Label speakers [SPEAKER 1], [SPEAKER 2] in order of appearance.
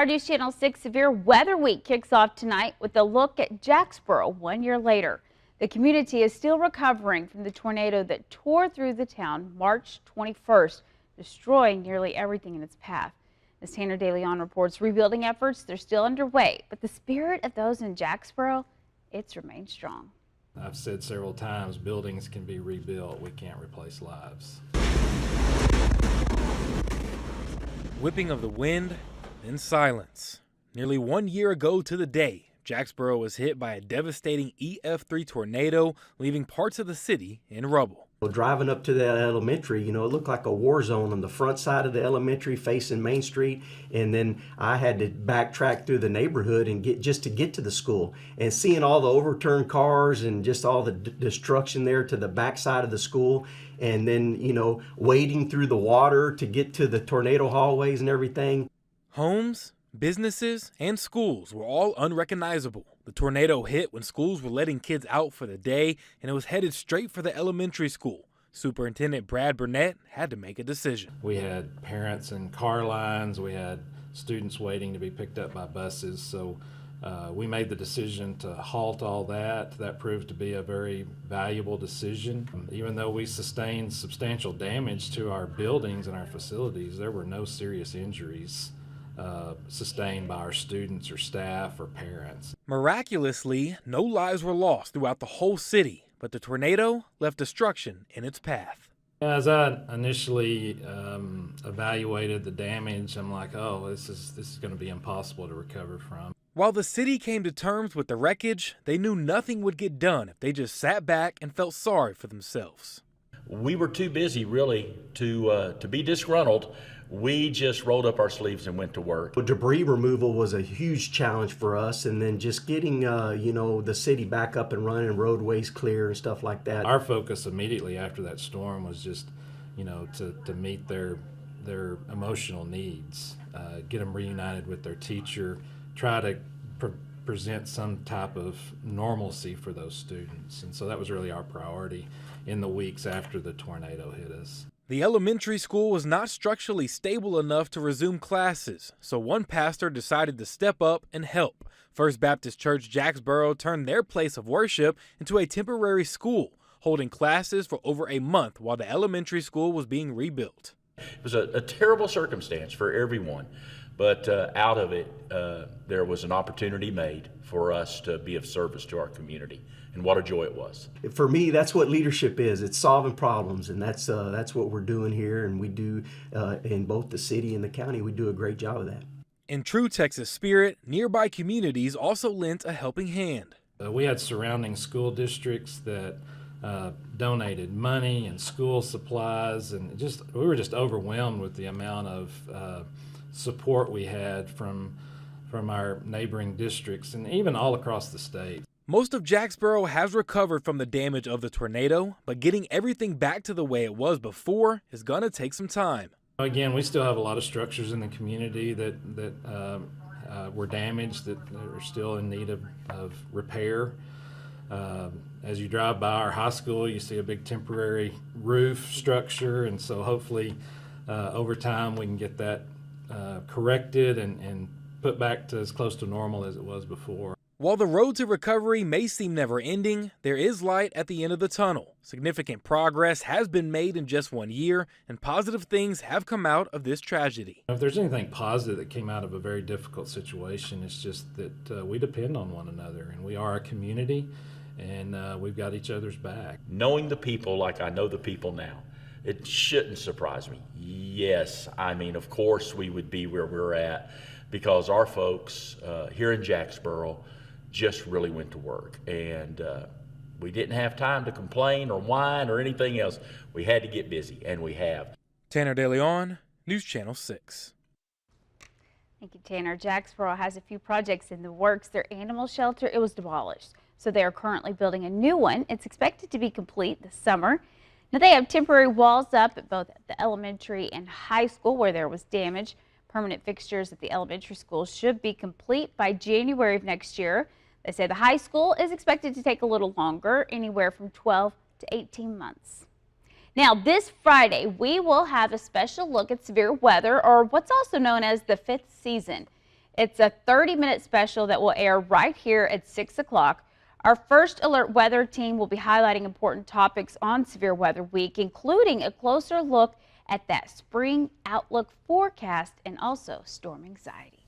[SPEAKER 1] Our News Channel 6 Severe Weather Week kicks off tonight with a look at Jacksboro 1 year later. The community is still recovering from the tornado that tore through the town March 21st, destroying nearly everything in its path. As Tanner DeLeon reports, rebuilding efforts, they're still underway, but the spirit of those in Jacksboro, it's remained strong.
[SPEAKER 2] I've said several times, buildings can be rebuilt. We can't replace lives.
[SPEAKER 3] Whipping of the wind, then silence. Nearly 1 year ago to the day, Jacksboro was hit by a devastating EF3 tornado, leaving parts of the city in rubble.
[SPEAKER 4] Well, driving up to that elementary, it looked like a war zone on the front side of the elementary facing Main Street. And then I had to backtrack through the neighborhood and get to the school. And seeing all the overturned cars and just all the destruction there to the backside of the school. And then, wading through the water to get to the tornado hallways and everything.
[SPEAKER 3] Homes, businesses, and schools were all unrecognizable. The tornado hit when schools were letting kids out for the day, and it was headed straight for the elementary school. Superintendent Brad Burnett had to make a decision.
[SPEAKER 2] We had parents in car lines. We had students waiting to be picked up by buses. So we made the decision to halt all that. That proved to be a very valuable decision. Even though we sustained substantial damage to our buildings and our facilities, there were no serious injuries sustained by our students or staff or parents.
[SPEAKER 3] Miraculously, no lives were lost throughout the whole city, but the tornado left destruction in its path.
[SPEAKER 2] As I initially evaluated the damage, I'm like, oh, this is going to be impossible to recover from.
[SPEAKER 3] While the city came to terms with the wreckage, they knew nothing would get done if they just sat back and felt sorry for themselves.
[SPEAKER 5] We were too busy, really, to be disgruntled. We just rolled up our sleeves and went to work.
[SPEAKER 4] Debris removal was a huge challenge for us, and then just getting, the city back up and running, roadways clear and stuff like that.
[SPEAKER 2] Our focus immediately after that storm was just, to meet their emotional needs, get them reunited with their teacher, try to present some type of normalcy for those students. And so that was really our priority in the weeks after the tornado hit us.
[SPEAKER 3] The elementary school was not structurally stable enough to resume classes, so one pastor decided to step up and help. First Baptist Church Jacksboro turned their place of worship into a temporary school, holding classes for over a month while the elementary school was being rebuilt.
[SPEAKER 5] It was a terrible circumstance for everyone, but out of it, there was an opportunity made for us to be of service to our community. And what a joy it was.
[SPEAKER 4] For me, that's what leadership is. It's solving problems, and that's what we're doing here, and we do in both the city and the county. We do a great job of that.
[SPEAKER 3] In true Texas spirit, nearby communities also lent a helping hand.
[SPEAKER 2] We had surrounding school districts that donated money and school supplies, and we were just overwhelmed with the amount of support we had from our neighboring districts and even all across the state.
[SPEAKER 3] Most of Jacksboro has recovered from the damage of the tornado, but getting everything back to the way it was before is going to take some time.
[SPEAKER 2] Again, we still have a lot of structures in the community that were damaged, that are still in need of repair. As you drive by our high school, you see a big temporary roof structure, and so hopefully over time we can get that corrected and put back to as close to normal as it was before.
[SPEAKER 3] While the road to recovery may seem never-ending, there is light at the end of the tunnel. Significant progress has been made in just 1 year, and positive things have come out of this tragedy.
[SPEAKER 2] If there's anything positive that came out of a very difficult situation, it's just that we depend on one another, and we are a community, and we've got each other's back.
[SPEAKER 5] Knowing the people like I know the people now, it shouldn't surprise me. Yes, of course we would be where we're at because our folks here in Jacksboro just really went to work, and we didn't have time to complain or whine or anything else. We had to get busy, and we have.
[SPEAKER 3] Tanner DeLeon, News Channel 6.
[SPEAKER 1] Thank you, Tanner. Jacksboro has a few projects in the works. Their animal shelter, it was demolished, so they are currently building a new one. It's expected to be complete this summer. Now, they have temporary walls up at both the elementary and high school where there was damage. Permanent fixtures at the elementary school should be complete by January of next year. They say the high school is expected to take a little longer, anywhere from 12 to 18 months. Now, this Friday, we will have a special look at severe weather, or what's also known as the fifth season. It's a 30-minute special that will air right here at 6 o'clock. Our First Alert Weather team will be highlighting important topics on Severe Weather Week, including a closer look at that spring outlook forecast and also storm anxiety.